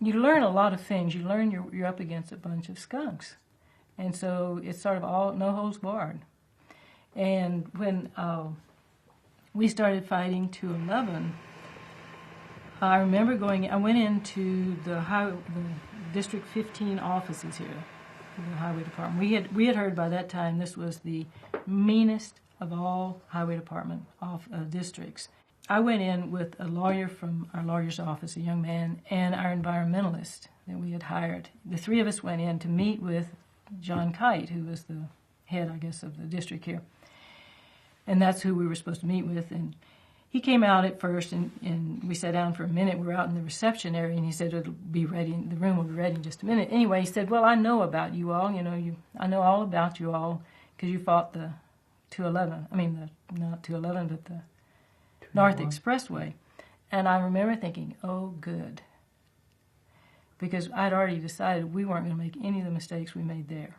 you learn a lot of things. You learn you're up against a bunch of skunks. And so it's sort of all no holds barred. And when we started fighting 211, I remember I went into the District 15 offices here, the Highway Department. We had heard by that time this was the meanest of all Highway Department districts. I went in with a lawyer from our lawyer's office, a young man, and our environmentalist that we had hired. The three of us went in to meet with John Kite, who was the head, I guess, of the district here. And that's who we were supposed to meet with. And he came out at first, and we sat down for a minute. We were out in the reception area, and he said it'll be ready. The room will be ready in just a minute. Anyway, he said, "Well, I know about you all. I know all about you all because you fought the 211. I mean, not 211, but the North Expressway." And I remember thinking, "Oh, good," because I'd already decided we weren't going to make any of the mistakes we made there,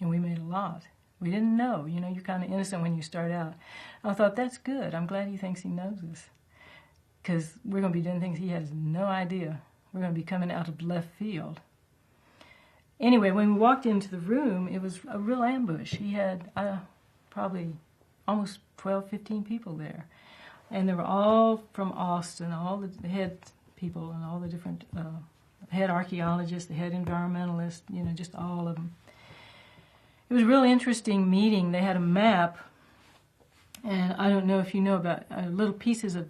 and we made a lot. We didn't know. You're kind of innocent when you start out. I thought, that's good. I'm glad he thinks he knows us, because we're going to be doing things he has no idea. We're going to be coming out of left field. Anyway, when we walked into the room, it was a real ambush. He had probably almost 12, 15 people there. And they were all from Austin, all the head people and all the different head archaeologists, the head environmentalists, just all of them. It was a real interesting meeting. They had a map, and I don't know if you know about little pieces of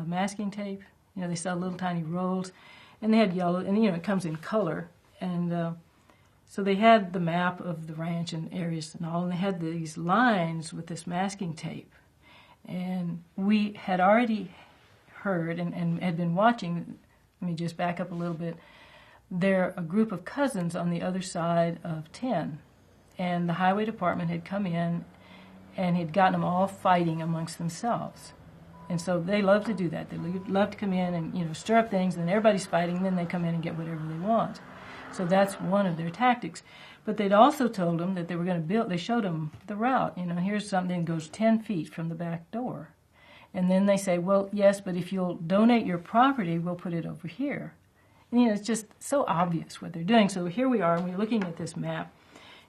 masking tape. They sell little tiny rolls, and they had yellow, and it comes in color. And so they had the map of the ranch and areas and all, and they had these lines with this masking tape. And we had already heard and had been watching, let me just back up a little bit, they're a group of cousins on the other side of 10. And the highway department had come in and had gotten them all fighting amongst themselves. And so they love to do that. They love to come in and, stir up things, and then everybody's fighting, and then they come in and get whatever they want. So that's one of their tactics. But they'd also told them that they were going to build, they showed them the route. Here's something that goes 10 feet from the back door. And then they say, well, yes, but if you'll donate your property, we'll put it over here. And, it's just so obvious what they're doing. So here we are, and we're looking at this map,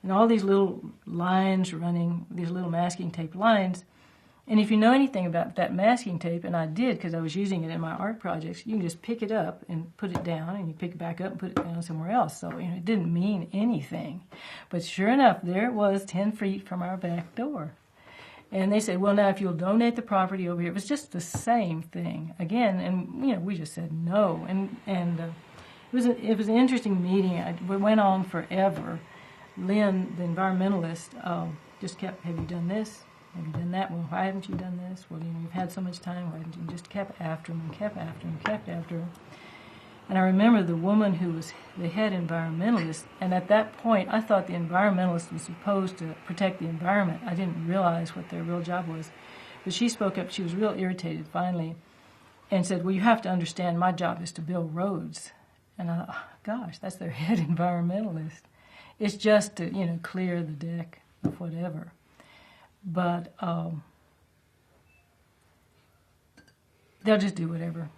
and all these little lines running, these little masking tape lines. And if you know anything about that masking tape, and I did because I was using it in my art projects, you can just pick it up and put it down, and you pick it back up and put it down somewhere else. So it didn't mean anything. But sure enough, there it was 10 feet from our back door. And they said, well, now if you'll donate the property over here, it was just the same thing again. And we just said no. And it was an interesting meeting. It went on forever. Lynn, the environmentalist, just kept, have you done this? Have you done that? Well, why haven't you done this? Well, you've had so much time. Why haven't you? Just kept after him and kept after him and kept after him. And I remember the woman who was the head environmentalist, and at that point, I thought the environmentalist was supposed to protect the environment. I didn't realize what their real job was. But she spoke up. She was real irritated, finally, and said, well, you have to understand, my job is to build roads. And I thought, oh, gosh, that's their head environmentalist. It's just to, clear the deck of whatever. But they'll just do whatever.